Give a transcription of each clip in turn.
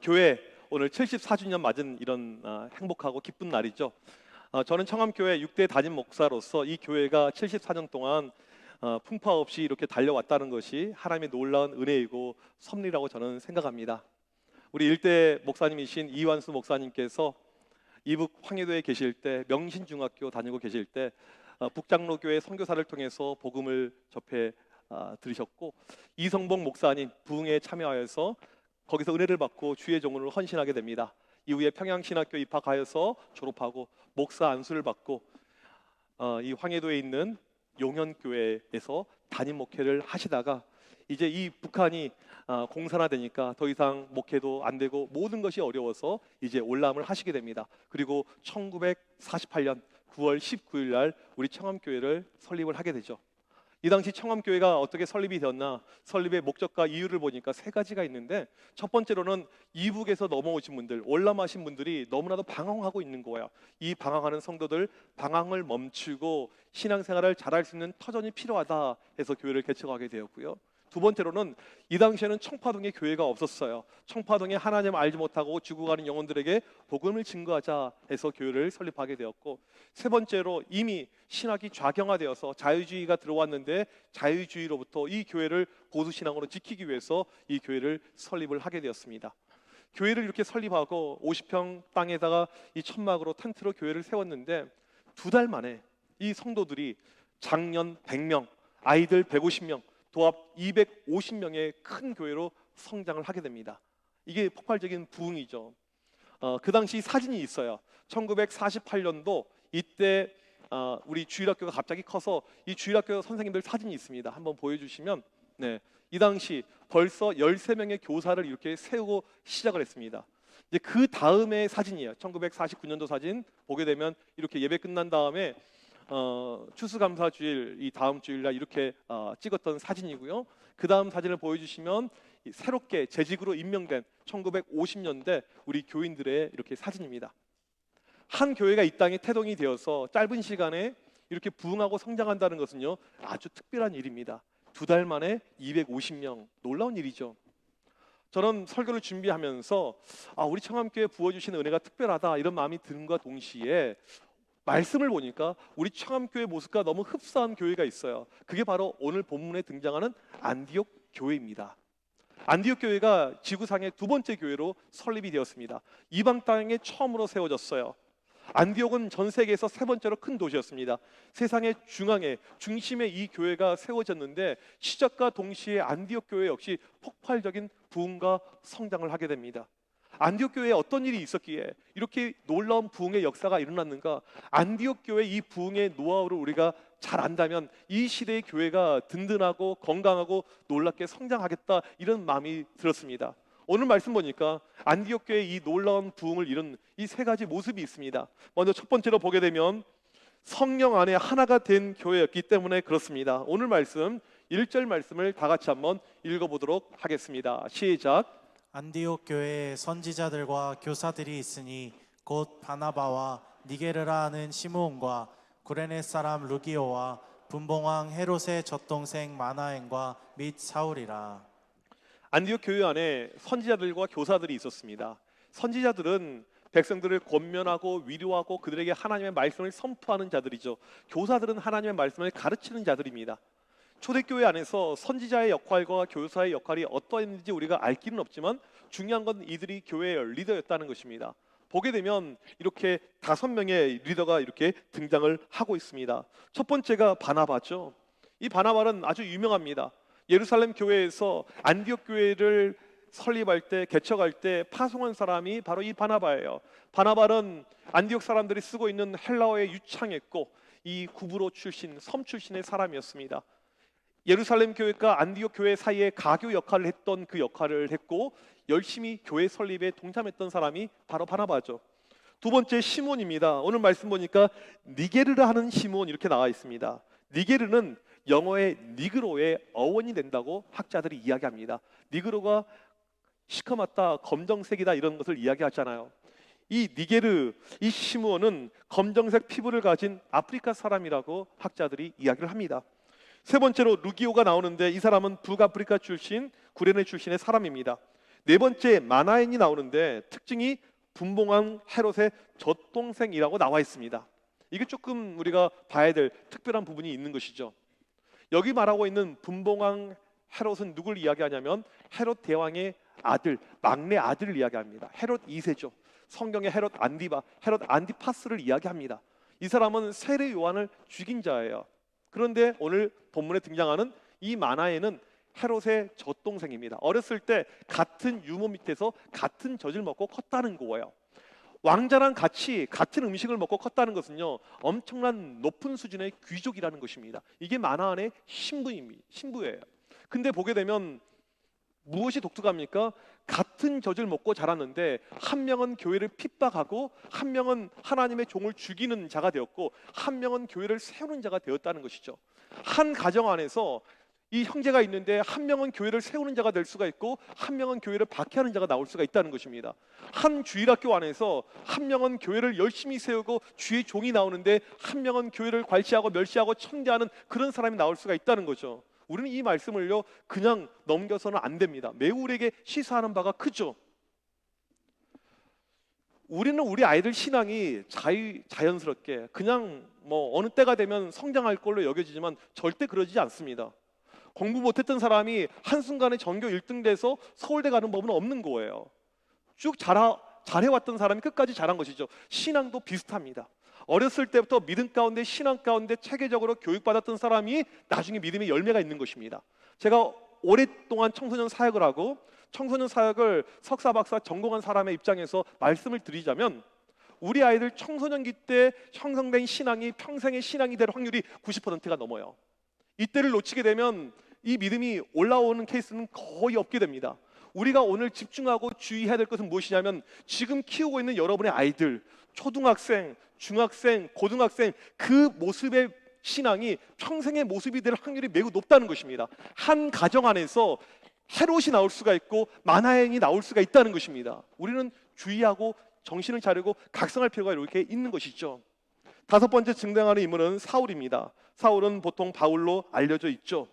교회 오늘 74주년 맞은 이런 행복하고 기쁜 날이죠. 저는 청암교회 6대 담임 목사로서 이 교회가 74년 동안 풍파 없이 이렇게 달려왔다는 것이 하나님의 놀라운 은혜이고 섭리라고 저는 생각합니다. 우리 1대 목사님이신 이완수 목사님께서 이북 황해도에 계실 때, 명신중학교 다니고 계실 때 북장로교회 선교사를 통해서 복음을 접해 들으셨고, 이성복 목사님 부흥에 참여하여서 거기서 은혜를 받고 주의 종으로 헌신하게 됩니다. 이후에 평양신학교 입학하여서 졸업하고 목사 안수를 받고 이 황해도에 있는 용현교회에서 담임 목회를 하시다가 이제 이 북한이 공산화되니까 더 이상 목회도 안 되고 모든 것이 어려워서 이제 올람을 하시게 됩니다. 그리고 1948년 9월 19일 날 우리 청암교회를 설립을 하게 되죠. 이 당시 청암교회가 어떻게 설립이 되었나, 설립의 목적과 이유를 보니까 세 가지가 있는데, 첫 번째로는 이북에서 넘어오신 분들, 올람하신 분들이 너무나도 방황하고 있는 거예요. 이 방황하는 성도들, 방황을 멈추고 신앙생활을 잘할 수 있는 터전이 필요하다 해서 교회를 개척하게 되었고요. 두 번째로는 이 당시에는 청파동에 교회가 없었어요. 청파동에 하나님 알지 못하고 죽어가는 영혼들에게 복음을 증거하자 해서 교회를 설립하게 되었고, 세 번째로 이미 신학이 좌경화되어서 자유주의가 들어왔는데 자유주의로부터 이 교회를 보수신앙으로 지키기 위해서 이 교회를 설립을 하게 되었습니다. 교회를 이렇게 설립하고 50평 땅에다가 이 천막으로 텐트로 교회를 세웠는데, 두 달 만에 이 성도들이 장년 100명, 아이들 150명, 도합 250명의 큰 교회로 성장을 하게 됩니다. 이게 폭발적인 부흥이죠. 그 당시 사진이 있어요. 1948년도 이때 우리 주일학교가 갑자기 커서 이 주일학교 선생님들 사진이 있습니다. 한번 보여주시면, 이 당시 벌써 13명의 교사를 이렇게 세우고 시작을 했습니다. 이제 그 다음에 사진이에요. 1949년도 사진 보게 되면 이렇게 예배 끝난 다음에 추수감사주일, 이 다음 주일날 이렇게 찍었던 사진이고요. 그 다음 사진을 보여주시면 새롭게 재직으로 임명된 1950년대 우리 교인들의 이렇게 사진입니다. 한 교회가 이 땅에 태동이 되어서 짧은 시간에 이렇게 부흥하고 성장한다는 것은요, 아주 특별한 일입니다. 두 달 만에 250명, 놀라운 일이죠. 저는 설교를 준비하면서 우리 청암교회 부어주신 은혜가 특별하다 이런 마음이 든과 동시에 말씀을 보니까 우리 청암교회 모습과 너무 흡사한 교회가 있어요. 그게 바로 오늘 본문에 등장하는 안디옥 교회입니다. 안디옥 교회가 지구상의 두 번째 교회로 설립이 되었습니다. 이방 땅에 처음으로 세워졌어요. 안디옥은 전 세계에서 세 번째로 큰 도시였습니다. 세상의 중심에 이 교회가 세워졌는데, 시작과 동시에 안디옥 교회 역시 폭발적인 부흥과 성장을 하게 됩니다. 안디옥 교회에 어떤 일이 있었기에 이렇게 놀라운 부흥의 역사가 일어났는가? 안디옥 교회 이 부흥의 노하우를 우리가 잘 안다면 이 시대의 교회가 든든하고 건강하고 놀랍게 성장하겠다, 이런 마음이 들었습니다. 오늘 말씀 보니까 안디옥 교회의 이 놀라운 부흥을 이룬 이 세 가지 모습이 있습니다. 먼저 첫 번째로 보게 되면 성령 안에 하나가 된 교회였기 때문에 그렇습니다. 오늘 말씀 1절 말씀을 다 같이 한번 읽어보도록 하겠습니다. 시작. 안디옥 교회에 선지자들과 교사들이 있으니 곧 바나바와 니게르라 하는 시므온과 구레네 사람 루기오와 분봉왕 헤롯의 젖동생 마나엔과 및 사울이라. 안디옥 교회 안에 선지자들과 교사들이 있었습니다. 선지자들은 백성들을 권면하고 위로하고 그들에게 하나님의 말씀을 선포하는 자들이죠. 교사들은 하나님의 말씀을 가르치는 자들입니다. 초대교회 안에서 선지자의 역할과 교사의 역할이 어떠했는지 우리가 알 길은 없지만 중요한 건 이들이 교회의 리더였다는 것입니다. 보게 되면 이렇게 5명의 리더가 이렇게 등장을 하고 있습니다. 첫 번째가 바나바죠. 이 바나바는 아주 유명합니다. 예루살렘 교회에서 안디옥 교회를 설립할 때, 개척할 때 파송한 사람이 바로 이 바나바예요. 바나바는 안디옥 사람들이 쓰고 있는 헬라어에 유창했고 이 구브로 출신, 섬 출신의 사람이었습니다. 예루살렘 교회과 안디옥 교회 사이에 가교 역할을 했던 그 역할을 했고, 열심히 교회 설립에 동참했던 사람이 바로 바나바죠. 두 번째 시몬입니다. 오늘 말씀 보니까 니게르라 하는 시몬 이렇게 나와 있습니다. 니게르는 영어의 니그로의 어원이 된다고 학자들이 이야기합니다. 니그로가 시커멓다, 검정색이다 이런 것을 이야기하잖아요. 이 니게르, 이 시몬은 검정색 피부를 가진 아프리카 사람이라고 학자들이 이야기를 합니다. 세 번째로 루기오가 나오는데 이 사람은 북아프리카 출신, 구레네 출신의 사람입니다. 네 번째 마나엔이 나오는데 특징이 분봉왕 헤롯의 젖동생이라고 나와 있습니다. 이게 조금 우리가 봐야 될 특별한 부분이 있는 것이죠. 여기 말하고 있는 분봉왕 헤롯은 누굴 이야기하냐면 헤롯 대왕의 아들, 막내 아들을 이야기합니다. 헤롯 2세죠. 성경의 헤롯 안디바, 헤롯 안디파스를 이야기합니다. 이 사람은 세례 요한을 죽인 자예요. 그런데 오늘 본문에 등장하는 이 마나에는 헤롯의 젖동생입니다. 어렸을 때 같은 유모 밑에서 같은 젖을 먹고 컸다는 거예요. 왕자랑 같이 같은 음식을 먹고 컸다는 것은요, 엄청난 높은 수준의 귀족이라는 것입니다. 이게 마나안의 신부예요. 근데 보게 되면 무엇이 독특합니까? 같은 젖을 먹고 자랐는데 한 명은 교회를 핍박하고 한 명은 하나님의 종을 죽이는 자가 되었고 한 명은 교회를 세우는 자가 되었다는 것이죠. 한 가정 안에서 이 형제가 있는데 한 명은 교회를 세우는 자가 될 수가 있고 한 명은 교회를 박해하는 자가 나올 수가 있다는 것입니다. 한 주일학교 안에서 한 명은 교회를 열심히 세우고 주의 종이 나오는데 한 명은 교회를 괄시하고 멸시하고 천대하는 그런 사람이 나올 수가 있다는 거죠. 우리는 이 말씀을요 그냥 넘겨서는 안 됩니다. 매우 우리에게 시사하는 바가 크죠. 우리는 우리 아이들 신앙이 자연스럽게 그냥 뭐 어느 때가 되면 성장할 걸로 여겨지지만 절대 그러지 않습니다. 공부 못했던 사람이 한순간에 전교 1등 돼서 서울대 가는 법은 없는 거예요. 쭉 잘해왔던 사람이 끝까지 잘한 것이죠. 신앙도 비슷합니다. 어렸을 때부터 믿음 가운데 신앙 가운데 체계적으로 교육받았던 사람이 나중에 믿음의 열매가 있는 것입니다. 제가 오랫동안 청소년 사역을 하고 청소년 사역을 석사 박사 전공한 사람의 입장에서 말씀을 드리자면 우리 아이들 청소년기 때 형성된 신앙이 평생의 신앙이 될 확률이 90%가 넘어요. 이때를 놓치게 되면 이 믿음이 올라오는 케이스는 거의 없게 됩니다. 우리가 오늘 집중하고 주의해야 될 것은 무엇이냐면 지금 키우고 있는 여러분의 아이들, 초등학생, 중학생, 고등학생 그 모습의 신앙이 평생의 모습이 될 확률이 매우 높다는 것입니다. 한 가정 안에서 헤롯이 나올 수가 있고 마나엔이 나올 수가 있다는 것입니다. 우리는 주의하고 정신을 차리고 각성할 필요가 이렇게 있는 것이죠. 다섯 번째 등장하는 인물은 사울입니다. 사울은 보통 바울로 알려져 있죠.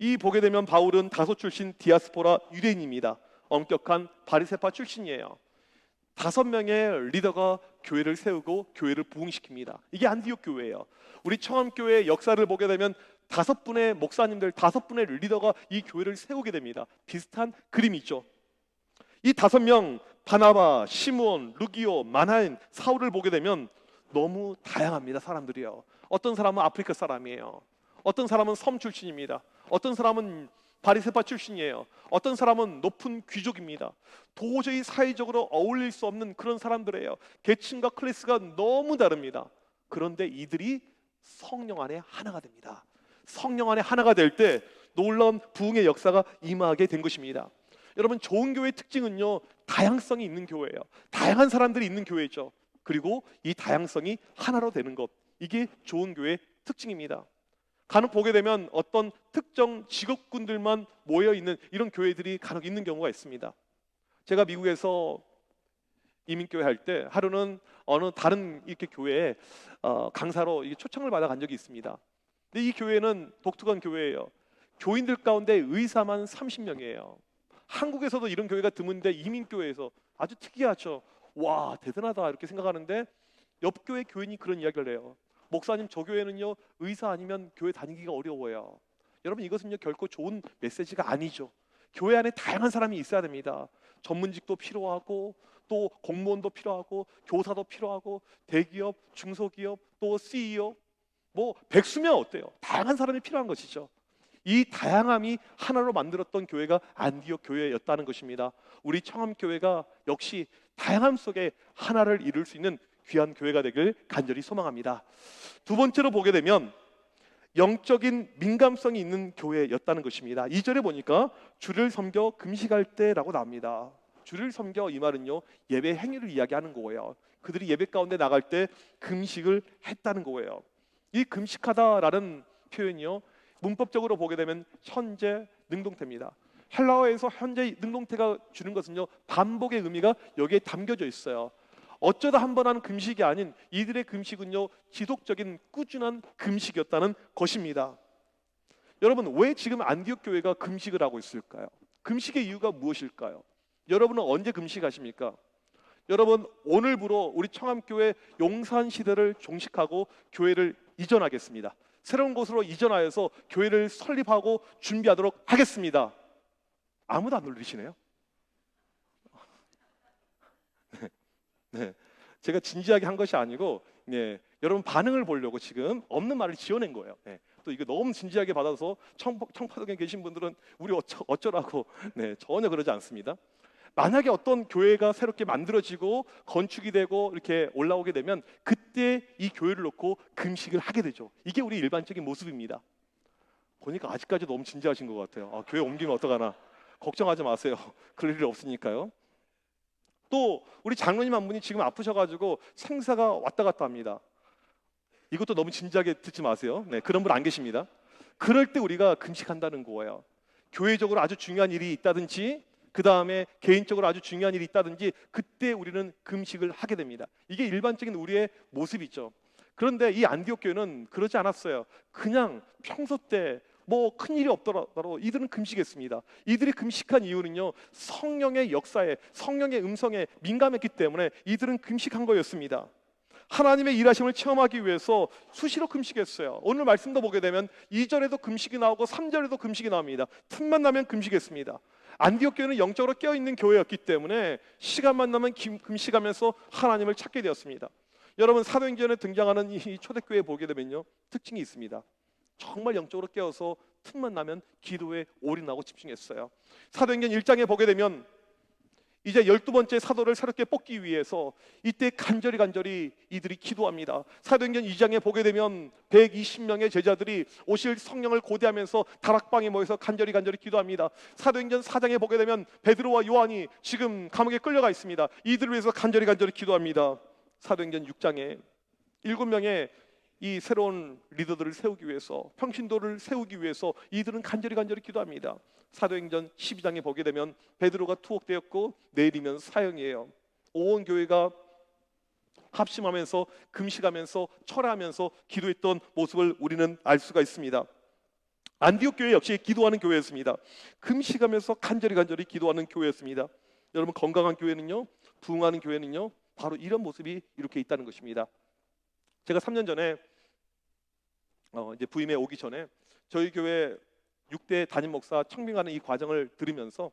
이 보게 되면 바울은 다소 출신 디아스포라 유대인입니다. 엄격한 바리새파 출신이에요. 5명의 리더가 교회를 세우고 교회를 부흥시킵니다. 이게 안디옥 교회예요. 우리 청암교회의 역사를 보게 되면 5분의 목사님들, 5분의 리더가 이 교회를 세우게 됩니다. 비슷한 그림이 있죠. 이 5명 바나바, 시므온, 루기오, 마나엔, 사울을 보게 되면 너무 다양합니다. 사람들이요. 어떤 사람은 아프리카 사람이에요. 어떤 사람은 섬 출신입니다. 어떤 사람은 바리새파 출신이에요. 어떤 사람은 높은 귀족입니다. 도저히 사회적으로 어울릴 수 없는 그런 사람들이에요. 계층과 클래스가 너무 다릅니다. 그런데 이들이 성령 안에 하나가 됩니다. 성령 안에 하나가 될 때 놀라운 부흥의 역사가 임하게 된 것입니다. 여러분, 좋은 교회의 특징은요 다양성이 있는 교회예요. 다양한 사람들이 있는 교회죠. 그리고 이 다양성이 하나로 되는 것, 이게 좋은 교회의 특징입니다. 간혹 보게 되면 어떤 특정 직업군들만 모여있는 이런 교회들이 간혹 있는 경우가 있습니다. 제가 미국에서 이민교회 할 때 하루는 어느 다른 이렇게 교회에 강사로 초청을 받아 간 적이 있습니다. 근데 이 교회는 독특한 교회예요. 교인들 가운데 의사만 30명이에요. 한국에서도 이런 교회가 드문데 이민교회에서 아주 특이하죠. 와, 대단하다 이렇게 생각하는데 옆 교회 교인이 그런 이야기를 해요. 목사님, 저 교회는요 의사 아니면 교회 다니기가 어려워요. 여러분, 이것은요 결코 좋은 메시지가 아니죠. 교회 안에 다양한 사람이 있어야 됩니다. 전문직도 필요하고 또 공무원도 필요하고 교사도 필요하고 대기업, 중소기업, 또 CEO, 뭐 백수면 어때요? 다양한 사람이 필요한 것이죠. 이 다양함이 하나로 만들었던 교회가 안디옥 교회였다는 것입니다. 우리 청암교회가 역시 다양함 속에 하나를 이룰 수 있는 귀한 교회가 되길 간절히 소망합니다. 두 번째로 보게 되면 영적인 민감성이 있는 교회였다는 것입니다. 2절에 보니까 주를 섬겨 금식할 때라고 나옵니다. 주를 섬겨, 이 말은요 예배 행위를 이야기하는 거예요. 그들이 예배 가운데 나갈 때 금식을 했다는 거예요. 이 금식하다라는 표현이요 문법적으로 보게 되면 현재 능동태입니다. 헬라어에서 현재 능동태가 주는 것은요 반복의 의미가 여기에 담겨져 있어요. 어쩌다 한 번 하는 금식이 아닌 이들의 금식은요 지속적인 꾸준한 금식이었다는 것입니다. 여러분, 왜 지금 안디옥 교회가 금식을 하고 있을까요? 금식의 이유가 무엇일까요? 여러분은 언제 금식하십니까? 여러분, 오늘부로 우리 청암교회 용산 시대를 종식하고 교회를 이전하겠습니다. 새로운 곳으로 이전하여서 교회를 설립하고 준비하도록 하겠습니다. 아무도 안 놀리시네요. 네, 제가 진지하게 한 것이 아니고 여러분 반응을 보려고 지금 없는 말을 지어낸 거예요. 또 이거 너무 진지하게 받아서 청파동에 계신 분들은 우리 어쩌라고 전혀 그러지 않습니다. 만약에 어떤 교회가 새롭게 만들어지고 건축이 되고 이렇게 올라오게 되면 그때 이 교회를 놓고 금식을 하게 되죠. 이게 우리 일반적인 모습입니다. 보니까 아직까지 너무 진지하신 것 같아요. 교회 옮기면 어떡하나. 걱정하지 마세요. 그럴 일 없으니까요. 또 우리 장로님 한 분이 지금 아프셔가지고 생사가 왔다 갔다 합니다. 이것도 너무 진지하게 듣지 마세요. 그런 분 안 계십니다. 그럴 때 우리가 금식한다는 거예요. 교회적으로 아주 중요한 일이 있다든지 그 다음에 개인적으로 아주 중요한 일이 있다든지 그때 우리는 금식을 하게 됩니다. 이게 일반적인 우리의 모습이죠. 그런데 이 안디옥 교회는 그러지 않았어요. 그냥 평소 때 뭐 큰일이 없더라도 이들은 금식했습니다. 이들이 금식한 이유는요, 성령의 역사에, 성령의 음성에 민감했기 때문에 이들은 금식한 거였습니다. 하나님의 일하심을 체험하기 위해서 수시로 금식했어요. 오늘 말씀도 보게 되면 2절에도 금식이 나오고 3절에도 금식이 나옵니다. 틈만 나면 금식했습니다. 안디옥 교회는 영적으로 깨어있는 교회였기 때문에 시간만 나면 금식하면서 하나님을 찾게 되었습니다. 여러분, 사도행전에 등장하는 이 초대교회 보게 되면요, 특징이 있습니다. 정말 영적으로 깨어서 틈만 나면 기도에 올인하고 집중했어요. 사도행전 1장에 보게 되면 이제 12번째 사도를 새롭게 뽑기 위해서 이때 간절히 이들이 기도합니다. 사도행전 2장에 보게 되면 120명의 제자들이 오실 성령을 고대하면서 다락방에 모여서 간절히 기도합니다. 사도행전 4장에 보게 되면 베드로와 요한이 지금 감옥에 끌려가 있습니다. 이들을 위해서 간절히 기도합니다. 사도행전 6장에 7명의 이 새로운 리더들을 세우기 위해서, 평신도를 세우기 위해서 이들은 간절히 기도합니다. 사도행전 12장에 보게 되면 베드로가 투옥되었고 내일이면 사형이에요. 온 교회가 합심하면서 금식하면서 철회하면서 기도했던 모습을 우리는 알 수가 있습니다. 안디옥 교회 역시 기도하는 교회였습니다. 금식하면서 간절히 기도하는 교회였습니다. 여러분, 건강한 교회는요, 부흥하는 교회는요, 바로 이런 모습이 이렇게 있다는 것입니다. 제가 3년 전에 이제 부임에 오기 전에 저희 교회 6대 담임 목사 청빙하는 이 과정을 들으면서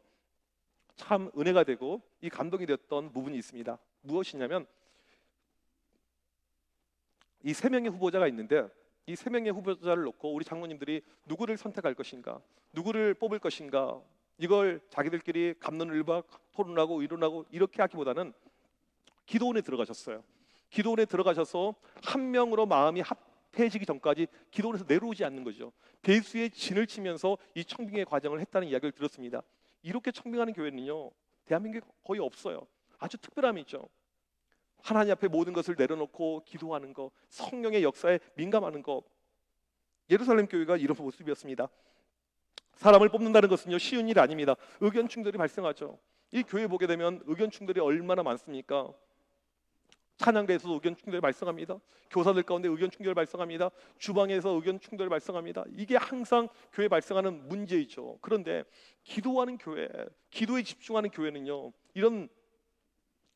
참 은혜가 되고 이 감동이 되었던 부분이 있습니다. 무엇이냐면 이 3명의 후보자가 있는데 이 3명의 후보자를 놓고 우리 장로님들이 누구를 선택할 것인가, 누구를 뽑을 것인가, 이걸 자기들끼리 갑론을박 토론하고 이론하고 이렇게 하기보다는 기도원에 들어가셨어요. 기도원에 들어가셔서 한 명으로 마음이 합해지기 전까지 기도원에서 내려오지 않는 거죠. 배수의 진을 치면서 이 청빙의 과정을 했다는 이야기를 들었습니다. 이렇게 청빙하는 교회는요, 대한민국에 거의 없어요. 아주 특별함이 있죠. 하나님 앞에 모든 것을 내려놓고 기도하는 것, 성령의 역사에 민감하는 것. 예루살렘 교회가 이런 모습이었습니다. 사람을 뽑는다는 것은요, 쉬운 일이 아닙니다. 의견 충돌이 발생하죠. 이 교회 보게 되면 의견 충돌이 얼마나 많습니까? 찬양대에서 의견 충돌이 발생합니다. 교사들 가운데 의견 충돌이 발생합니다. 주방에서 의견 충돌이 발생합니다. 이게 항상 교회에 발생하는 문제이죠. 그런데 기도하는 교회, 기도에 집중하는 교회는요, 이런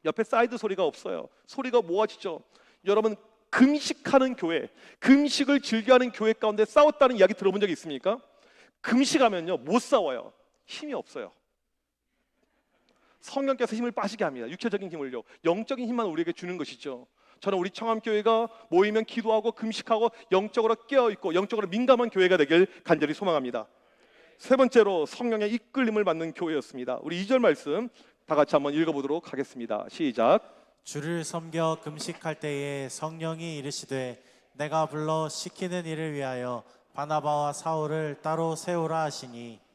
옆에 사이드 소리가 없어요. 소리가 모아지죠. 여러분, 금식하는 교회, 금식을 즐겨하는 교회 가운데 싸웠다는 이야기 들어본 적이 있습니까? 금식하면요, 못 싸워요. 힘이 없어요. 성령께서 힘을 빠지게 합니다. 육체적인 힘을요, 영적인 힘만 우리에게 주는 것이죠. 저는 우리 청암교회가 모이면 기도하고 금식하고 영적으로 깨어있고 영적으로 민감한 교회가 되길 간절히 소망합니다. 세 번째로 성령의 이끌림을 받는 교회였습니다. 우리 2절 말씀 다 같이 한번 읽어보도록 하겠습니다. 시작. 주를 섬겨 금식할 때에 성령이 이르시되 내가 불러 시키는 일을 위하여 바나바와 사울을 따로 세우라 하시니.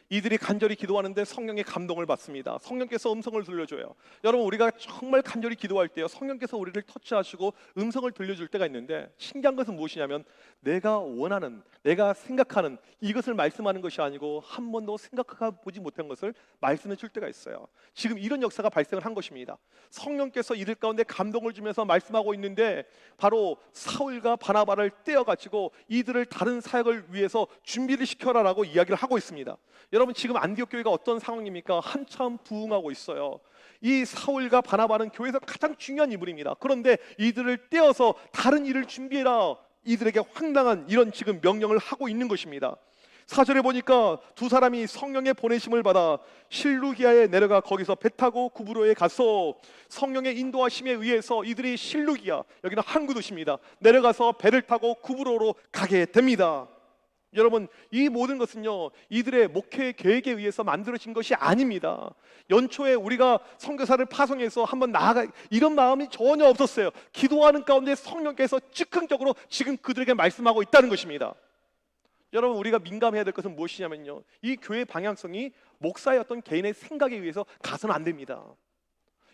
이들이 간절히 기도하는데 성령의 감동을 받습니다. 성령께서 음성을 들려줘요. 여러분, 우리가 정말 간절히 기도할 때요, 성령께서 우리를 터치하시고 음성을 들려줄 때가 있는데 신기한 것은 무엇이냐면 내가 원하는, 내가 생각하는 이것을 말씀하는 것이 아니고 한 번도 생각해보지 못한 것을 말씀해 줄 때가 있어요. 지금 이런 역사가 발생을 한 것입니다. 성령께서 이들 가운데 감동을 주면서 말씀하고 있는데 바로 사울과 바나바를 떼어가지고 이들을 다른 사역을 위해서 준비를 시켜라라고 이야기를 하고 있습니다. 여러분, 여러분 지금 안디옥 교회가 어떤 상황입니까? 한참 부흥하고 있어요. 이 사울과 바나바는 교회에서 가장 중요한 인물입니다. 그런데 이들을 떼어서 다른 일을 준비해라, 이들에게 황당한 이런 지금 명령을 하고 있는 것입니다. 4절에 보니까 두 사람이 성령의 보내심을 받아 실루기아에 내려가 거기서 배 타고 구브로에 가서 성령의 인도하심에 의해서 이들이 실루기아, 여기는 항구 도시입니다, 내려가서 배를 타고 구브로로 가게 됩니다. 여러분, 이 모든 것은요, 이들의 목회 계획에 의해서 만들어진 것이 아닙니다. 연초에 우리가 선교사를 파송해서 한번 나아가, 이런 마음이 전혀 없었어요. 기도하는 가운데 성령께서 즉흥적으로 지금 그들에게 말씀하고 있다는 것입니다. 여러분, 우리가 민감해야 될 것은 무엇이냐면요, 이 교회의 방향성이 목사의 어떤 개인의 생각에 의해서 가서는 안 됩니다.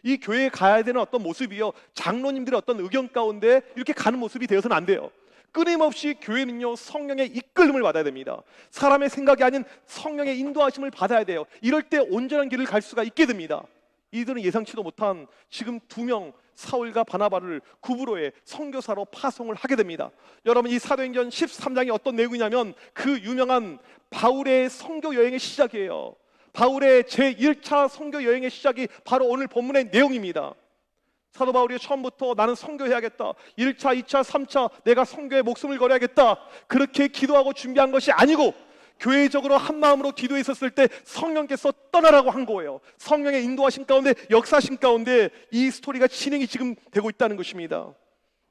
이 교회에 가야 되는 어떤 모습이요, 장로님들의 어떤 의견 가운데 이렇게 가는 모습이 되어서는 안 돼요. 끊임없이 교회는요, 성령의 이끌림을 받아야 됩니다. 사람의 생각이 아닌 성령의 인도하심을 받아야 돼요. 이럴 때 온전한 길을 갈 수가 있게 됩니다. 이들은 예상치도 못한 지금 2명, 사울과 바나바를 구브로에 선교사로 파송을 하게 됩니다. 여러분, 이 사도행전 13장이 어떤 내용이냐면 그 유명한 바울의 선교 여행의 시작이에요. 바울의 제1차 선교 여행의 시작이 바로 오늘 본문의 내용입니다. 사도 바울이 처음부터 나는 선교해야겠다, 1차, 2차, 3차 내가 선교에 목숨을 걸어야겠다, 그렇게 기도하고 준비한 것이 아니고 교회적으로 한 마음으로 기도했었을 때 성령께서 떠나라고 한 거예요. 성령의 인도하신 가운데, 역사신 가운데 이 스토리가 진행이 지금 되고 있다는 것입니다.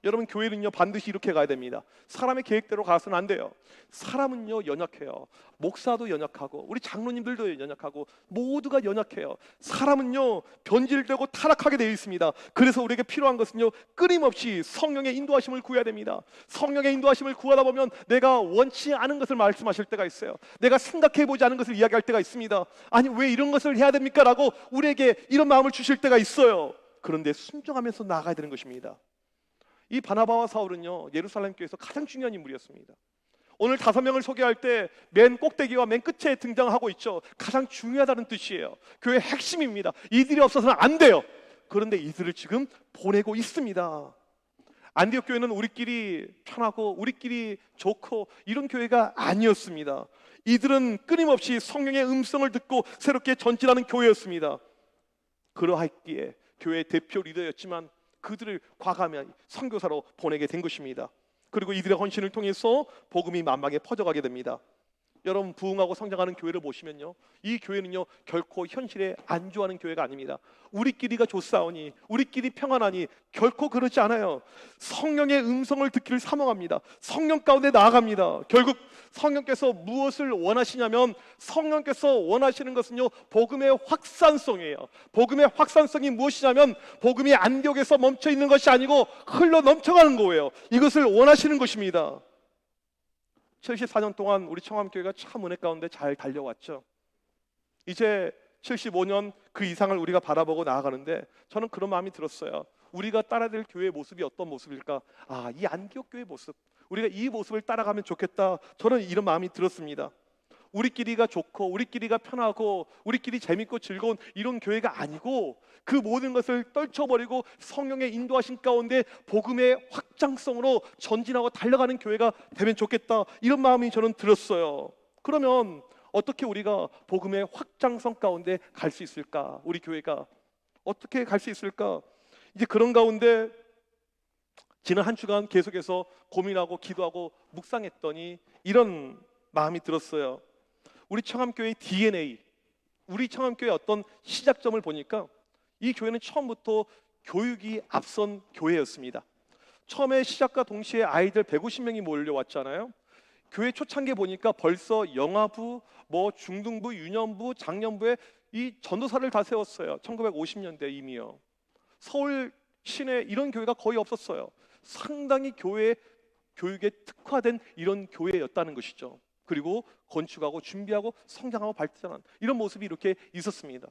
여러분, 교회는요 반드시 이렇게 가야 됩니다. 사람의 계획대로 가서는 안 돼요. 사람은요 연약해요. 목사도 연약하고 우리 장로님들도 연약하고 모두가 연약해요. 사람은요 변질되고 타락하게 되어 있습니다. 그래서 우리에게 필요한 것은요 끊임없이 성령의 인도하심을 구해야 됩니다. 성령의 인도하심을 구하다 보면 내가 원치 않은 것을 말씀하실 때가 있어요. 내가 생각해보지 않은 것을 이야기할 때가 있습니다. 아니 왜 이런 것을 해야 됩니까? 라고 우리에게 이런 마음을 주실 때가 있어요. 그런데 순종하면서 나아가야 되는 것입니다. 이 바나바와 사울은요 예루살렘 교회에서 가장 중요한 인물이었습니다. 오늘 5명을 소개할 때 맨 꼭대기와 맨 끝에 등장하고 있죠. 가장 중요하다는 뜻이에요. 교회의 핵심입니다. 이들이 없어서는 안 돼요. 그런데 이들을 지금 보내고 있습니다. 안디옥 교회는 우리끼리 편하고 우리끼리 좋고 이런 교회가 아니었습니다. 이들은 끊임없이 성령의 음성을 듣고 새롭게 전진하는 교회였습니다. 그러하기에 교회의 대표 리더였지만 그들을 과감히 선교사로 보내게 된 것입니다. 그리고 이들의 헌신을 통해서 복음이 만방에 퍼져가게 됩니다. 여러분, 부흥하고 성장하는 교회를 보시면요 이 교회는요 결코 현실에 안주하는 교회가 아닙니다. 우리끼리가 좋사오니 우리끼리 평안하니 결코 그렇지 않아요. 성령의 음성을 듣기를 사모합니다. 성령 가운데 나아갑니다. 결국 성령께서 무엇을 원하시냐면 성령께서 원하시는 것은요 복음의 확산성이에요. 복음의 확산성이 무엇이냐면 복음이 안디옥에서 멈춰 있는 것이 아니고 흘러 넘쳐가는 거예요. 이것을 원하시는 것입니다. 74년 동안 우리 청암교회가 참 은혜 가운데 잘 달려왔죠. 이제 75년 그 이상을 우리가 바라보고 나아가는데 저는 그런 마음이 들었어요. 우리가 따라야 될 교회의 모습이 어떤 모습일까? 이 안디옥 교회의 모습, 우리가 이 모습을 따라가면 좋겠다. 저는 이런 마음이 들었습니다. 우리끼리가 좋고 우리끼리가 편하고 우리끼리 재밌고 즐거운 이런 교회가 아니고 그 모든 것을 떨쳐버리고 성령의 인도하신 가운데 복음의 확장성으로 전진하고 달려가는 교회가 되면 좋겠다. 이런 마음이 저는 들었어요. 그러면 어떻게 우리가 복음의 확장성 가운데 갈 수 있을까? 우리 교회가 어떻게 갈 수 있을까? 이제 그런 가운데 지난 한 주간 계속해서 고민하고 기도하고 묵상했더니 이런 마음이 들었어요. 우리 청암교회의 DNA, 우리 청암교회의 어떤 시작점을 보니까 이 교회는 처음부터 교육이 앞선 교회였습니다. 처음에 시작과 동시에 아이들 150명이 몰려왔잖아요. 교회 초창기에 보니까 벌써 영아부, 중등부, 유년부, 장년부에 이 전도사를 다 세웠어요. 1950년대 이미요. 서울 시내 이런 교회가 거의 없었어요. 상당히 교회에 특화된 이런 교회였다는 것이죠. 그리고 건축하고 준비하고 성장하고 발전한 이런 모습이 이렇게 있었습니다.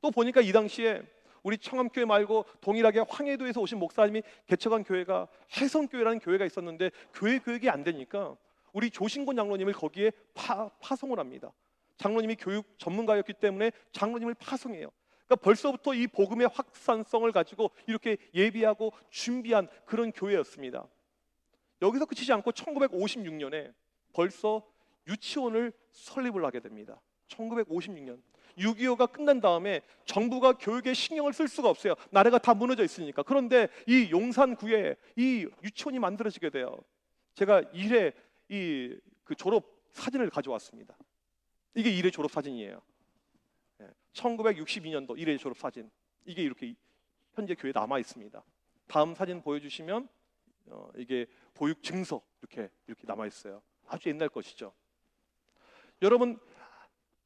또 보니까 이 당시에 우리 청암교회 말고 동일하게 황해도에서 오신 목사님이 개척한 교회가 해성교회라는 교회가 있었는데 교회 교육이 안 되니까 우리 조신곤 장로님을 거기에 파송을 합니다. 장로님이 교육 전문가였기 때문에 장로님을 파송해요. 그러니까 벌써부터 이 복음의 확산성을 가지고 이렇게 예비하고 준비한 그런 교회였습니다. 여기서 그치지 않고 1956년에 벌써 유치원을 설립을 하게 됩니다. 1956년 6.25가 끝난 다음에 정부가 교육에 신경을 쓸 수가 없어요. 나라가 다 무너져 있으니까. 그런데 이 용산구에 이 유치원이 만들어지게 돼요. 제가 일회 그 졸업 사진을 가져왔습니다. 이게 일회 졸업 사진이에요. 1962년도 일회 졸업 사진. 이게 이렇게 현재 교회에 남아 있습니다. 다음 사진 보여주시면 이게 보육 증서 이렇게 남아 있어요. 아주 옛날 것이죠. 여러분,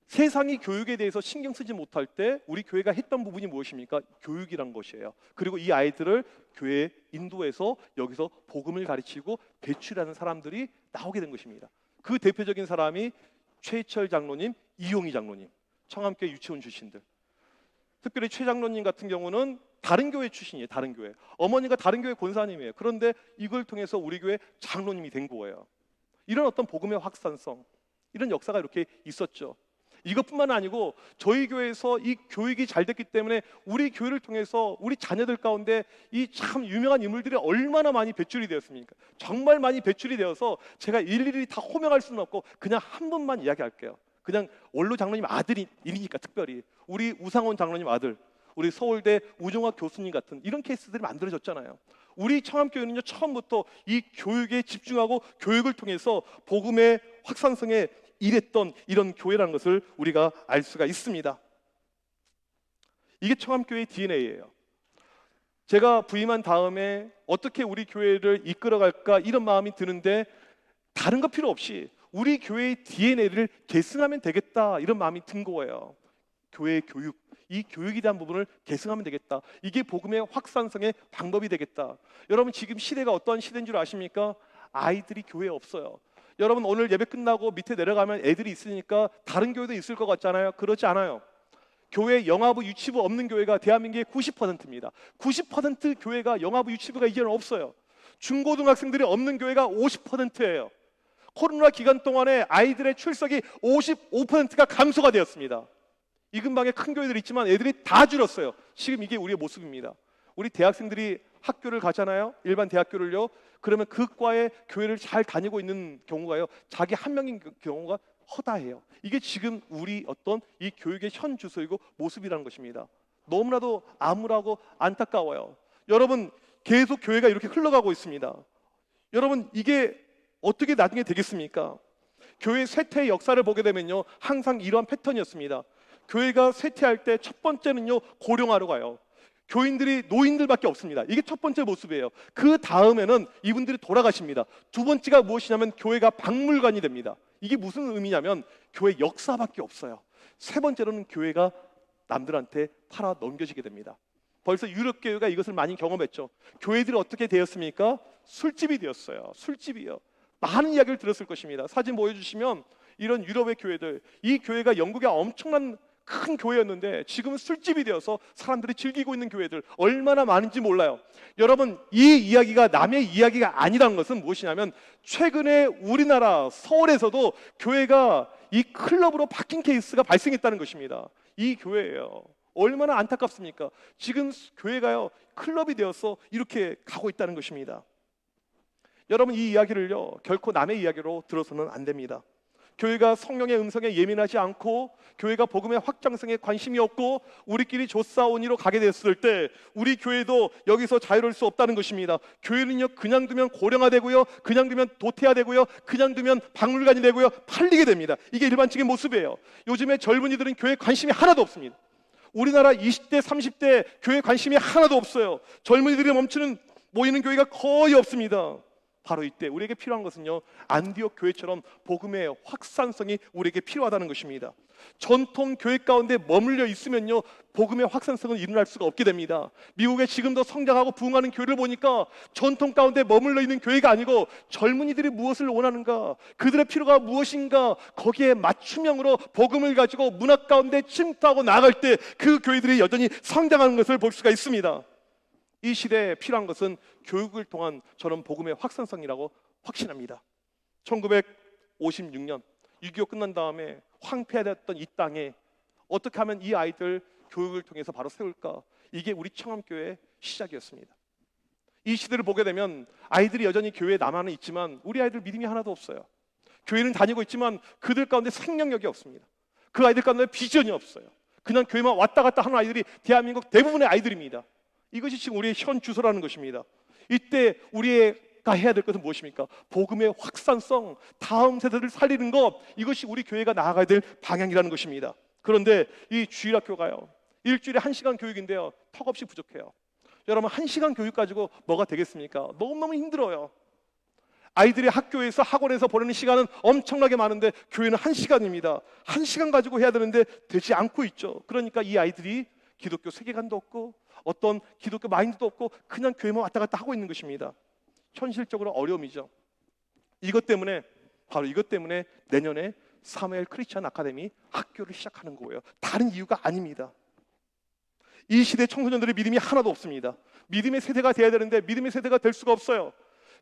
세상이 교육에 대해서 신경 쓰지 못할 때 우리 교회가 했던 부분이 무엇입니까? 교육이란 것이에요. 그리고 이 아이들을 교회에 인도해서 여기서 복음을 가르치고 배출하는 사람들이 나오게 된 것입니다. 그 대표적인 사람이 최철 장로님, 이용희 장로님, 청암교회 유치원 출신들. 특별히 최 장로님 같은 경우는 다른 교회 출신이에요. 다른 교회. 어머니가 다른 교회 권사님이에요. 그런데 이걸 통해서 우리 교회 장로님이 된 거예요. 이런 어떤 복음의 확산성, 이런 역사가 이렇게 있었죠. 이것뿐만 아니고 저희 교회에서 이 교육이 잘 됐기 때문에 우리 교회를 통해서 우리 자녀들 가운데 이 참 유명한 인물들이 얼마나 많이 배출이 되었습니까? 정말 많이 배출이 되어서 제가 일일이 다 호명할 수는 없고 그냥 한 분만 이야기할게요. 그냥 원로 장로님 아들이니까 특별히 우리 우상원 장로님 아들, 우리 서울대 우종학 교수님 같은 이런 케이스들이 만들어졌잖아요. 우리 청암교회는요, 처음부터 이 교육에 집중하고 교육을 통해서 복음의 확산성에 일했던 이런 교회라는 것을 우리가 알 수가 있습니다. 이게 청암교회의 DNA예요. 제가 부임한 다음에 어떻게 우리 교회를 이끌어갈까 이런 마음이 드는데 다른 거 필요 없이 우리 교회의 DNA를 계승하면 되겠다 이런 마음이 든 거예요. 교회의 교육, 이 교육에 대한 부분을 계승하면 되겠다. 이게 복음의 확산성의 방법이 되겠다. 여러분, 지금 시대가 어떠한 시대인 줄 아십니까? 아이들이 교회에 없어요. 여러분, 오늘 예배 끝나고 밑에 내려가면 애들이 있으니까 다른 교회도 있을 것 같잖아요. 그렇지 않아요. 교회 영아부 유치부 없는 교회가 대한민국의 90%입니다. 90% 교회가 영아부 유치부가 이제는 없어요. 중고등학생들이 없는 교회가 50%예요. 코로나 기간 동안에 아이들의 출석이 55%가 감소가 되었습니다. 이 근방에 큰 교회들이 있지만 애들이 다 줄었어요. 지금 이게 우리의 모습입니다. 우리 대학생들이 학교를 가잖아요. 일반 대학교를요. 그러면 그 과에 교회를 잘 다니고 있는 경우가요, 자기 한 명인 경우가 허다해요. 이게 지금 우리 어떤 이 교육의 현 주소이고 모습이라는 것입니다. 너무나도 암울하고 안타까워요. 여러분, 계속 교회가 이렇게 흘러가고 있습니다. 여러분, 이게 어떻게 나중에 되겠습니까? 교회 쇠퇴의 역사를 보게 되면요, 항상 이러한 패턴이었습니다. 교회가 쇠퇴할 때 첫 번째는요, 고령화로 가요. 교인들이 노인들밖에 없습니다. 이게 첫 번째 모습이에요. 그 다음에는 이분들이 돌아가십니다. 두 번째가 무엇이냐면 교회가 박물관이 됩니다. 이게 무슨 의미냐면 교회 역사밖에 없어요. 세 번째로는 교회가 남들한테 팔아 넘겨지게 됩니다. 벌써 유럽 교회가 이것을 많이 경험했죠. 교회들이 어떻게 되었습니까? 술집이 되었어요. 술집이요. 많은 이야기를 들었을 것입니다. 사진 보여주시면 이런 유럽의 교회들, 이 교회가 영국의 엄청난 큰 교회였는데 지금은 술집이 되어서 사람들이 즐기고 있는 교회들 얼마나 많은지 몰라요. 여러분, 이 이야기가 남의 이야기가 아니라는 것은 무엇이냐면 최근에 우리나라 서울에서도 교회가 이 클럽으로 바뀐 케이스가 발생했다는 것입니다. 이 교회예요. 얼마나 안타깝습니까? 지금 교회가요, 클럽이 되어서 이렇게 가고 있다는 것입니다. 여러분, 이 이야기를요, 결코 남의 이야기로 들어서는 안 됩니다. 교회가 성령의 음성에 예민하지 않고 교회가 복음의 확장성에 관심이 없고 우리끼리 조사오니로 가게 됐을 때 우리 교회도 여기서 자유로울 수 없다는 것입니다. 교회는요, 그냥 두면 고령화되고요, 그냥 두면 도태화되고요, 그냥 두면 박물관이 되고요, 팔리게 됩니다. 이게 일반적인 모습이에요. 요즘에 젊은이들은 교회에 관심이 하나도 없습니다. 우리나라 20대, 30대 교회에 관심이 하나도 없어요. 젊은이들이 모이는 교회가 거의 없습니다. 바로 이때 우리에게 필요한 것은요, 안디옥 교회처럼 복음의 확산성이 우리에게 필요하다는 것입니다. 전통 교회 가운데 머물러 있으면요, 복음의 확산성은 일어날 수가 없게 됩니다. 미국에 지금도 성장하고 부흥하는 교회를 보니까 전통 가운데 머물러 있는 교회가 아니고 젊은이들이 무엇을 원하는가, 그들의 필요가 무엇인가, 거기에 맞춤형으로 복음을 가지고 문화 가운데 침투하고 나아갈 때 그 교회들이 여전히 성장하는 것을 볼 수가 있습니다. 이 시대에 필요한 것은 교육을 통한 저는 복음의 확산성이라고 확신합니다. 1956년 6.25 끝난 다음에 황폐화됐던 이 땅에 어떻게 하면 이 아이들 교육을 통해서 바로 세울까? 이게 우리 청암교회의 시작이었습니다. 이 시대를 보게 되면 아이들이 여전히 교회에 남아는 있지만 우리 아이들 믿음이 하나도 없어요. 교회는 다니고 있지만 그들 가운데 생명력이 없습니다. 그 아이들 가운데 비전이 없어요. 그냥 교회만 왔다 갔다 하는 아이들이 대한민국 대부분의 아이들입니다. 이것이 지금 우리의 현 주소라는 것입니다. 이때 우리가 해야 될 것은 무엇입니까? 복음의 확산성, 다음 세대를 살리는 것, 이것이 우리 교회가 나아가야 될 방향이라는 것입니다. 그런데 이 주일학교가요, 일주일에 1시간 교육인데요, 턱없이 부족해요. 여러분, 1시간 교육 가지고 뭐가 되겠습니까? 너무너무 힘들어요. 아이들이 학교에서 학원에서 보내는 시간은 엄청나게 많은데 교회는 1시간입니다. 1시간 가지고 해야 되는데 되지 않고 있죠. 그러니까 이 아이들이 기독교 세계관도 없고 어떤 기독교 마인드도 없고 그냥 교회만 왔다 갔다 하고 있는 것입니다. 현실적으로 어려움이죠. 바로 이것 때문에 내년에 사무엘 크리스천 아카데미 학교를 시작하는 거예요. 다른 이유가 아닙니다. 이 시대 청소년들의 믿음이 하나도 없습니다. 믿음의 세대가 돼야 되는데 믿음의 세대가 될 수가 없어요.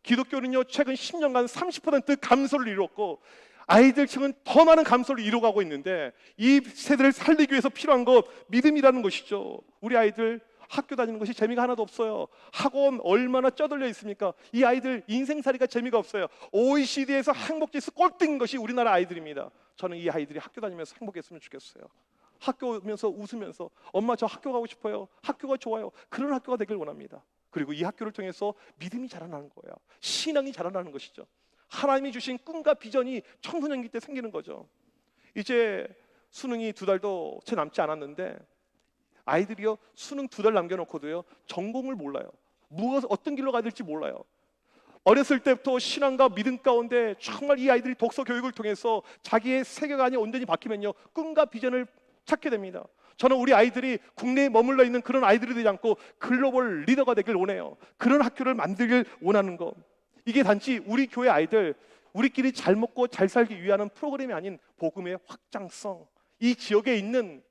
기독교는요, 최근 10년간 30% 감소를 이뤘고 아이들 층은 더 많은 감소를 이뤄가고 있는데 이 세대를 살리기 위해서 필요한 것, 믿음이라는 것이죠. 우리 아이들 학교 다니는 것이 재미가 하나도 없어요. 학원 얼마나 쩌들려 있습니까? 이 아이들 인생살이가 재미가 없어요. OECD에서 행복지수 꼴등인 것이 우리나라 아이들입니다. 저는 이 아이들이 학교 다니면서 행복했으면 좋겠어요. 학교 오면서 웃으면서 엄마 저 학교 가고 싶어요. 학교가 좋아요. 그런 학교가 되길 원합니다. 그리고 이 학교를 통해서 믿음이 자라나는 거예요. 신앙이 자라나는 것이죠. 하나님이 주신 꿈과 비전이 청소년기 때 생기는 거죠. 이제 수능이 2달도 채 남지 않았는데 아이들이요, 수능 2달 남겨놓고도요, 전공을 몰라요. 어떤 길로 가야 될지 몰라요. 어렸을 때부터 신앙과 믿음 가운데 정말 이 아이들이 독서 교육을 통해서 자기의 세계관이 온전히 바뀌면요, 꿈과 비전을 찾게 됩니다. 저는 우리 아이들이 국내에 머물러 있는 그런 아이들이 되지 않고 글로벌 리더가 되길 원해요. 그런 학교를 만들길 원하는 것. 이게 단지 우리 교회 아이들 우리끼리 잘 먹고 잘 살기 위한 프로그램이 아닌 복음의 확장성. 이 지역에 있는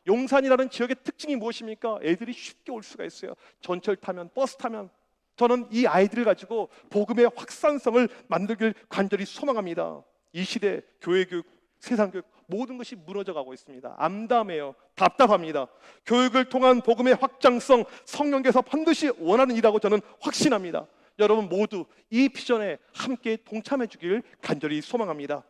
용산이라는 지역의 특징이 무엇입니까? 애들이 쉽게 올 수가 있어요. 전철 타면, 버스 타면. 저는 이 아이들을 가지고 복음의 확산성을 만들길 간절히 소망합니다. 이 시대 교회 교육, 세상 교육 모든 것이 무너져가고 있습니다. 암담해요. 답답합니다. 교육을 통한 복음의 확장성, 성령께서 반드시 원하는 일이라고 저는 확신합니다. 여러분 모두 이 비전에 함께 동참해 주길 간절히 소망합니다.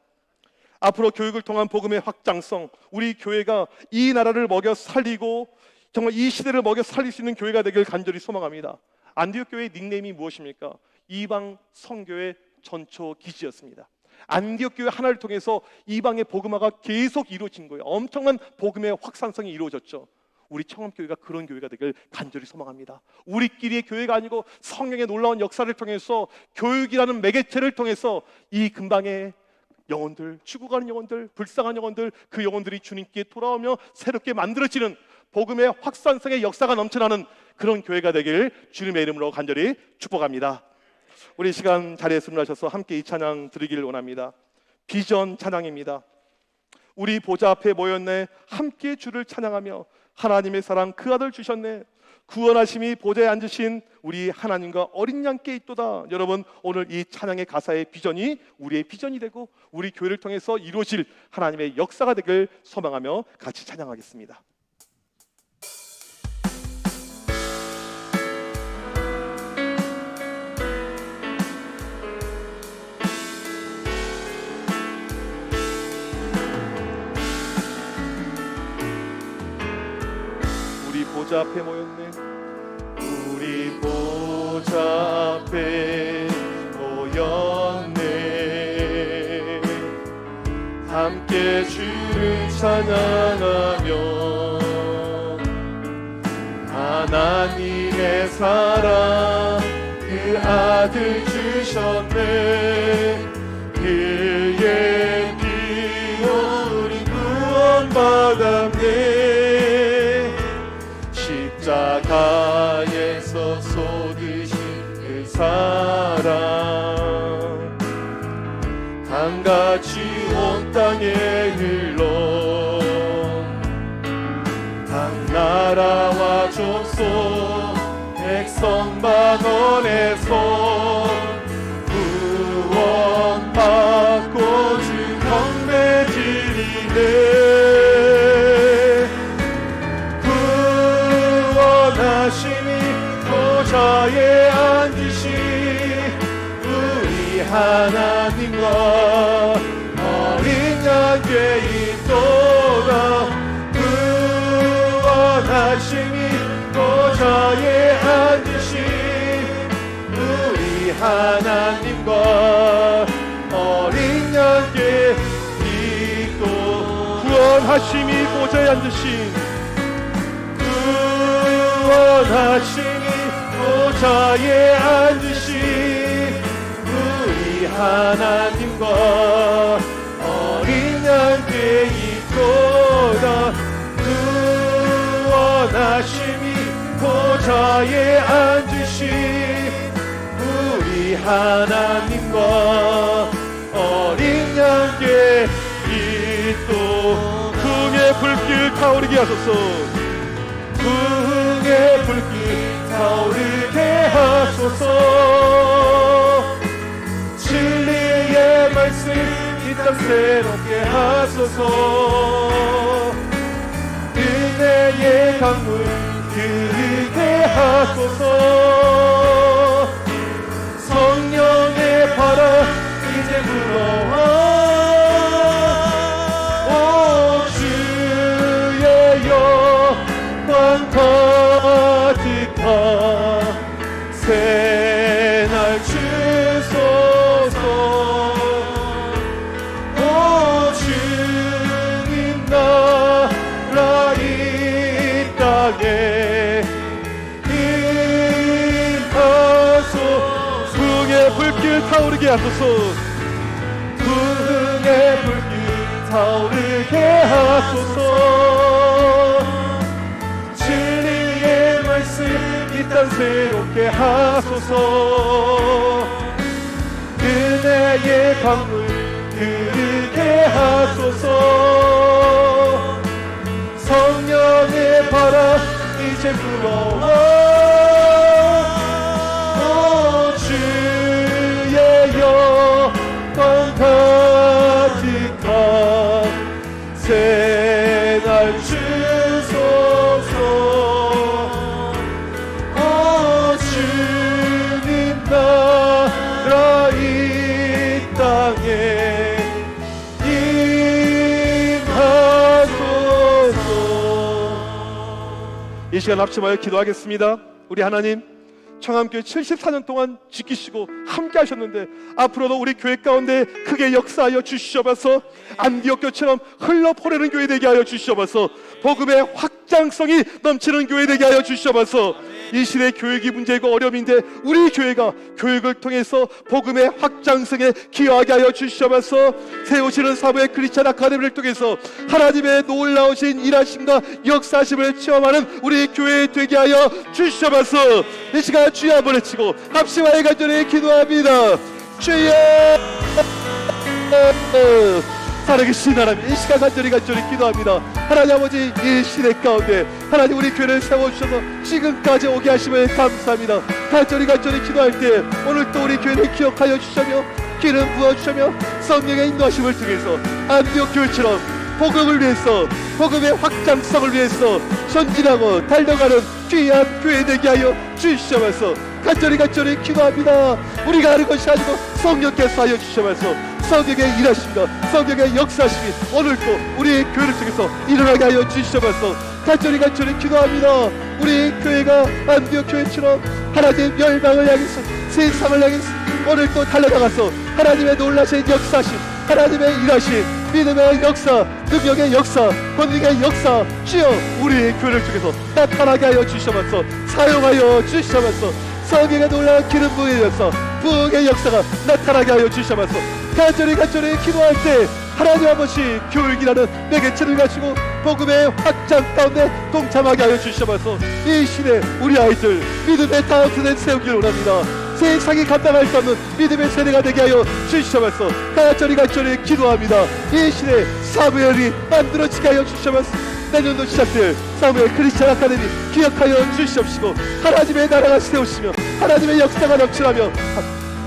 앞으로 교육을 통한 복음의 확장성, 우리 교회가 이 나라를 먹여 살리고 정말 이 시대를 먹여 살릴 수 있는 교회가 되길 간절히 소망합니다. 안디옥 교회의 닉네임이 무엇입니까? 이방 선교의 전초 기지였습니다. 안디옥 교회 하나를 통해서 이방의 복음화가 계속 이루어진 거예요. 엄청난 복음의 확산성이 이루어졌죠. 우리 청암교회가 그런 교회가 되길 간절히 소망합니다. 우리끼리의 교회가 아니고 성령의 놀라운 역사를 통해서 교육이라는 매개체를 통해서 이 근방의 영혼들, 죽어가는 영혼들, 불쌍한 영혼들, 그 영혼들이 주님께 돌아오며 새롭게 만들어지는 복음의 확산성의 역사가 넘쳐나는 그런 교회가 되길 주님의 이름으로 간절히 축복합니다. 우리 이 시간 자리에 승리하셔서 함께 이 찬양 드리기를 원합니다. 비전 찬양입니다. 우리 보좌 앞에 모였네, 함께 주를 찬양하며 하나님의 사랑 그 아들 주셨네, 구원하심이 보좌에 앉으신 우리 하나님과 어린 양께 있도다. 여러분, 오늘 이 찬양의 가사의 비전이 우리의 비전이 되고 우리 교회를 통해서 이루어질 하나님의 역사가 되길 소망하며 같이 찬양하겠습니다. 보좌 앞에 모였네, 우리 보좌 앞에 모였네, 함께 주를 찬양하며 하나님의 사랑 그 아들 주셨네, 그의 피로 우리 구원받았네, 십자가에서 쏟으신 그 사랑 강같이 온 땅에 흘러 각 나라와 족속 백성 만원에서 구원받고 주 경배 드리네, 보좌에 앉으신 우리 하나님과 어린 양께 있도다. 하나님과 어린 양께 믿고 구원하심이 보좌에 앉으신 구원하심이 보좌에 앉으신 우리 하나님과 어린 양께 있도다 구원하심이 보좌에 앉으신 우리 하나님과 어린 양께 있도 궁의 불길 타오르게 하소서 궁의 불길 타오르게 하소서 진리의 말씀 이 땅 새롭게 하소서 은혜의 강물 흐르게 하소서 성령의 바람 이제 불어와 오 주의 영광 가득한 새날 주소서 오 주님 나라 이 땅에 임하소서 궁의 불길 타오르게 하소서 궁의 불길 타오르게 하소서 진리의 말씀 이 땅 새롭게 하소서 은혜의 강물 흐르게 하소서 성령의 바람 이제 불어와 오 주의 영광 가득한 새날 주소서 오 주님 나라 이 땅에 임하소서. 이 시간 합심하여 기도하겠습니다. 우리 하나님 청암교회 74년 동안 지키시고 함께 하셨는데 앞으로도 우리 교회 가운데 크게 역사하여 주시옵소서. 안디옥교처럼 흘러보내는 교회 되게 하여 주시옵소서. 복음의 확장성이 넘치는 교회 되게 하여 주시옵소서. 이 시대 교육이 문제이고 어려움인데 우리 교회가 교육을 통해서 복음의 확장성에 기여하게 하여 주시옵소서. 세우시는 사부의 크리스찬 아카데미를 통해서 하나님의 놀라우신 일하심과 역사심을 체험하는 우리 교회 되게 하여 주시옵소서. 이 시간 주여 한번 외치고 합심하여 간절히 기도합니다. 주여 살아계신 하나님 이 시간 간절히 기도합니다. 하나님 아버지 이 시대 가운데 하나님 우리 교회를 세워주셔서 지금까지 오게 하심을 감사합니다. 간절히 기도할 때 오늘 또 우리 교회를 기억하여 주시며 기름 부어주시며 성령의 인도하심을 통해서 안디옥 교회처럼 복음을 위해서 복음의 확장성을 위해서 전진하고 달려가는 귀한 교회 되게 하여 주시옵소서. 간절히 기도합니다. 우리가 하는 것이 아니고 성령께서 하여 주시옵소서. 성령의 일하심과 성령의 역사심이 오늘도 우리 교회를 통해서 일어나게 하여 주시옵소서. 간절히 기도합니다. 우리 교회가 안디옥 교회처럼 하나님 열방을 향해서 세상을 향해서 오늘도 달려나가서 하나님의 놀라신 역사심 하나님의 일하심 믿음의 역사 능력의 역사 권능의 역사 주여 우리 교회를 통해서 나타나게 하여 주시옵소서. 사용하여 주시옵소서. 성령의 놀라운 기름 부음의 역사 부흥의 역사가 나타나게 하여 주시옵소서. 간절히 기도할 때 하나님 아버지 교육이라는 매개체를 가지고 복음의 확장 가운데 동참하게 하여 주시옵소서. 이 시대 우리 아이들 믿음의 다음세대 세우기를 원합니다. 세상이 감당할 수 없는 믿음의 세대가 되게 하여 주시옵소서. 간절히 기도합니다. 이 시대 사무엘이 만들어지게 하여 주시옵소서. 내년도 시작될 사무엘 크리스찬 아카데미 기억하여 주시옵시고 하나님의 나라가 세우시며 하나님의 역사가 넘치라며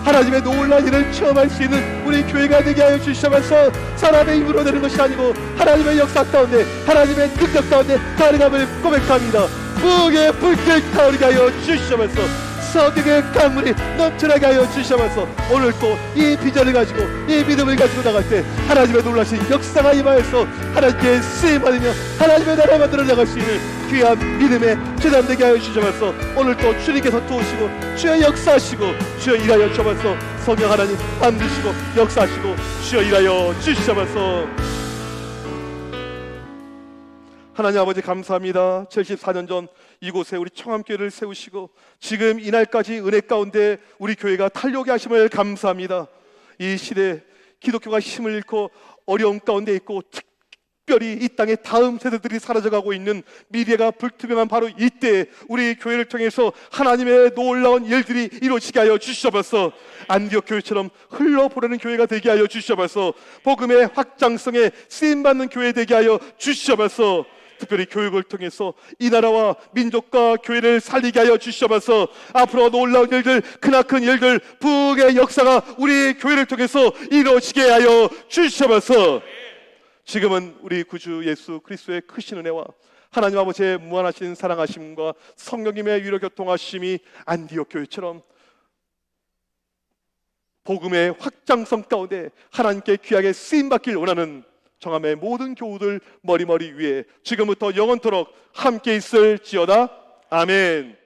하나님의 놀라운 일을 체험할 수 있는 우리 교회가 되게 하여 주시옵소서. 사람의 힘으로 되는 것이 아니고 하나님의 역사 가운데 하나님의 능력 가운데 가능함을 고백합니다. 부흥의 불길 타오르게 하여 주시옵소서. 성령의 강물이 넘쳐나게 하여 주셔서 오늘 또 이 비전을 가지고 이 믿음을 가지고 나갈 때 하나님의 놀라신 역사가 임하여서 하나님께 쓰임받으며 하나님의 나라 만들어 나갈 수 있는 귀한 믿음의 재단 되게 하여 주셔서 오늘 또 주님께서 도우시고 주여 역사하시고 주여 일하여 주셔서 성령 하나님 만드시고 역사하시고 주여 일하여 주셔서 하나님 아버지 감사합니다. 74년 전 이곳에 우리 청암교회를 세우시고 지금 이날까지 은혜 가운데 우리 교회가 탄력의 하심을 감사합니다. 이 시대 기독교가 힘을 잃고 어려움 가운데 있고 특별히 이 땅의 다음 세대들이 사라져가고 있는 미래가 불투명한 바로 이때 우리 교회를 통해서 하나님의 놀라운 일들이 이루어지게 하여 주시옵소서. 안디옥 교회처럼 흘러보내는 교회가 되게 하여 주시옵소서. 복음의 확장성에 쓰임받는 교회 되게 하여 주시옵소서. 특별히 교육을 통해서 이 나라와 민족과 교회를 살리게 하여 주시옵소서. 앞으로 놀라운 일들, 크나큰 일들, 부흥의 역사가 우리 교회를 통해서 이루어지게 하여 주시옵소서. 지금은 우리 구주 예수 그리스도의 크신 은혜와 하나님 아버지의 무한하신 사랑하심과 성령님의 위로 교통하심이 안디옥 교회처럼 복음의 확장성 가운데 하나님께 귀하게 쓰임받길 원하는 정함의 모든 교우들 머리머리 위에 지금부터 영원토록 함께 있을지어다. 아멘.